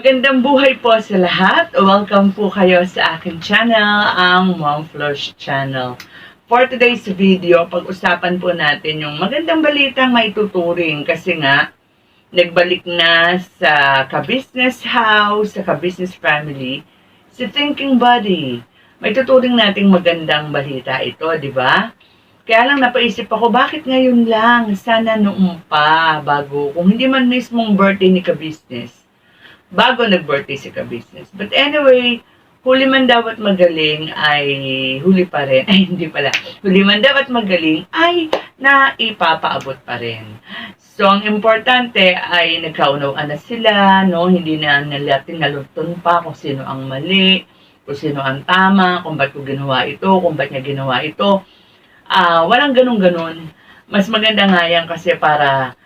Magandang buhay po sa lahat. Welcome po kayo sa aking channel, ang Mom Flosh Channel. For today's video, pag-usapan po natin yung magandang balitang may tuturing kasi nga, nagbalik na sa ka-business house, sa ka-business family, si Thinking Body. May tuturing nating magandang balita ito, di ba? Kaya lang napaisip ako, bakit ngayon lang? Sana noong pa, bago, kung hindi man mismong birthday ni ka-business. Bago nag-birthday si ka-business. But anyway, huli man daw at magaling ay huli pa rin. Ay, hindi pala. Huli man daw at magaling ay naipapaabot pa rin. So, ang importante ay nagkaunawaan na sila, no? Hindi na nila tinalutun pa kung sino ang mali, kung sino ang tama, kung ba't ko ginawa ito, kung ba't niya ginawa ito. Walang ganun-ganun. Mas maganda nga yan kasi para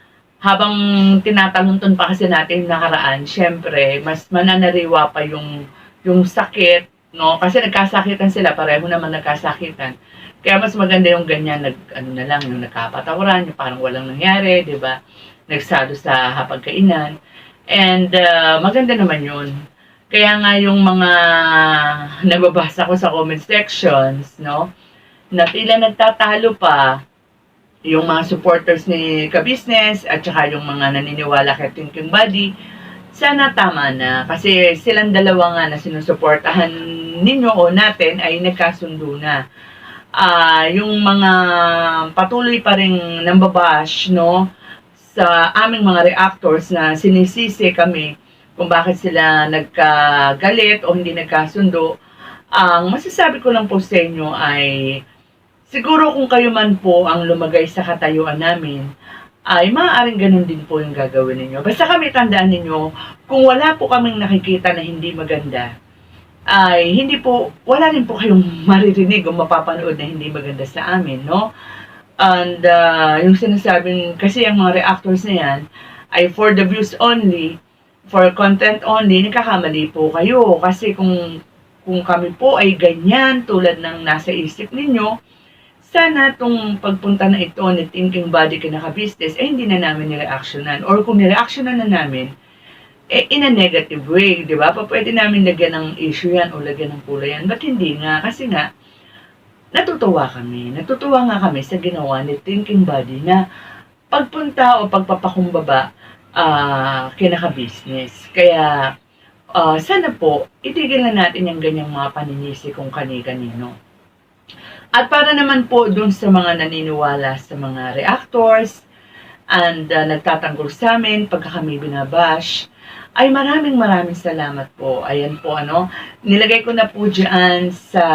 habang tinatalunton pa kasi natin nakaraan, syempre, mas mananariwa pa yung sakit, no? Kasi nagkasakitan sila, pareho naman nagkasakitan. Kaya mas maganda yung ganyan, na lang, yung nagkapatawaran, yung parang walang nangyari, di ba? Nagsalo sa hapagkainan. And maganda naman yun. Kaya nga yung mga nababasa ko sa comment sections, no? Na tila nagtatalo pa, yung mga supporters ni ka-business at saka yung mga naniniwala kay Thinking Body, sana tama na. Kasi silang dalawa nga na sinusuportahan ninyo o natin ay nagkasundo na. Yung mga patuloy pa rin nambabash, no, sa aming mga reactors na sinisisi kami kung bakit sila nagkagalit o hindi nagkasundo, ang masasabi ko lang po sa inyo ay siguro kung kayo man po ang lumagay sa katayuan namin, ay maaaring ganun din po yung gagawin ninyo. Basta kami tandaan ninyo, kung wala po kaming nakikita na hindi maganda, ay hindi po, wala rin po kayong maririnig o mapapanood na hindi maganda sa amin, no? And yung sinasabing, kasi yung mga reactors na yan, ay for the views only, for content only, nagkakamali po kayo. Kasi kung kami po ay ganyan, tulad ng nasa isip ninyo, sana itong pagpunta na ito ni Thinking Body kina ka-business, hindi na namin nireactionan. Or kung nireactionan na namin, in a negative way, di ba? Pwede namin lagyan ng issue yan o lagyan ng kulay yan. Ba't hindi nga? Kasi nga, natutuwa kami. Natutuwa nga kami sa ginawa ni Thinking Body na pagpunta o pagpapakumbaba kina ka-business. Kaya, sana po, itigil na natin yung ganyang mga paninisi kung kani-kanino. At para naman po dun sa mga naniniwala sa mga reactors and nagtatanggol sa amin pagka kami binabash, ay maraming salamat po. Ayan po nilagay ko na po dyan sa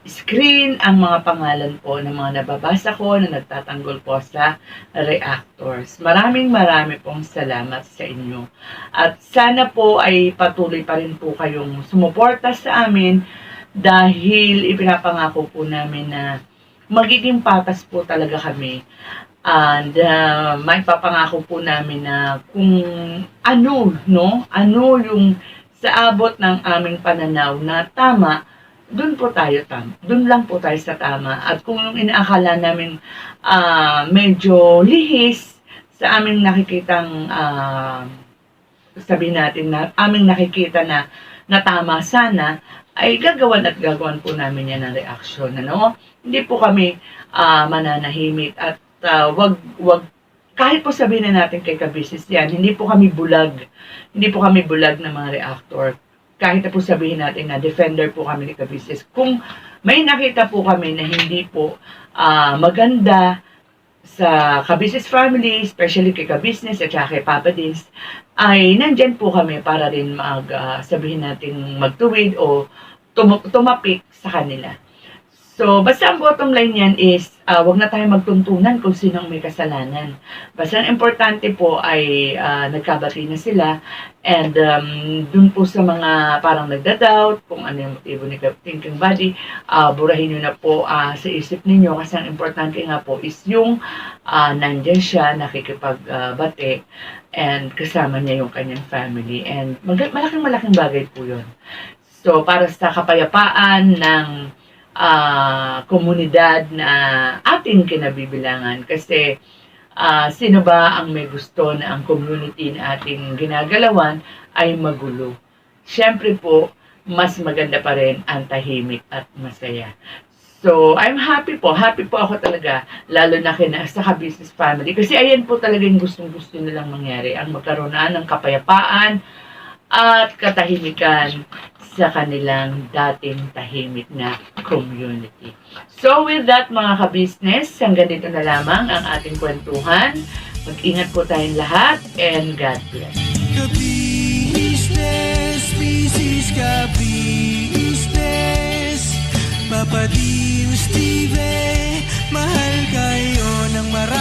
screen ang mga pangalan po ng mga nababasa ko na nagtatanggol po sa reactors. Maraming pong salamat sa inyo. At sana po ay patuloy pa rin po kayong sumuporta sa amin dahil ipinapangako po namin na magiging patas po talaga kami. And may papangako po namin na kung ano yung sa abot ng aming pananaw na tama, dun lang po tayo sa tama. At kung yung inaakala namin medyo lihis sa aming nakikitang sabihin natin na aming nakikita na tama sana, ay gagawan po namin yan ng reaction. Hindi po kami mananahimik at wag kahit po sabihin na natin kay ka-business yan, hindi po kami bulag. Hindi po kami bulag na mga reactor. Kahit na po sabihin natin na defender po kami ni ka-business. Kung may nakita po kami na hindi po maganda sa ka-business family, especially kay ka-business at saka kay Papa Dins, ay nandyan po kami para rin sabihin natin magtuwid o tumapik sa kanila. So, basta ang bottom line yan is, wag na tayo magtuntunan kung sino ang may kasalanan. Basta ang importante po ay nagkabati na sila and dun po sa mga parang nagda-doubt kung ano yung motibo ni Thinking Body, burahin nyo na po sa isip ninyo kasi ang importante nga po is yung nandyan siya, nakikipagbate and kasama niya yung kanyang family and malaking bagay po yun. So, para sa kapayapaan ng komunidad na ating kinabibilangan kasi Sino ba ang may gusto na ang community na ating ginagalawan ay magulo? Siyempre po, mas maganda pa rin ang tahimik at masaya. So, I'm happy po. Happy po ako talaga, lalo na sa business family. Kasi ayan po talaga yung gustong-gusto nilang mangyari. Ang magkaroon ng kapayapaan at katahimikan sa kanilang dating tahimik na community. So with that mga ka-business, hanggang dito na lamang ang ating kwentuhan. Mag-ingat po tayong lahat and God bless. Ka-business, business ka-business, Papa Dios TV, mahal kayo ng marami.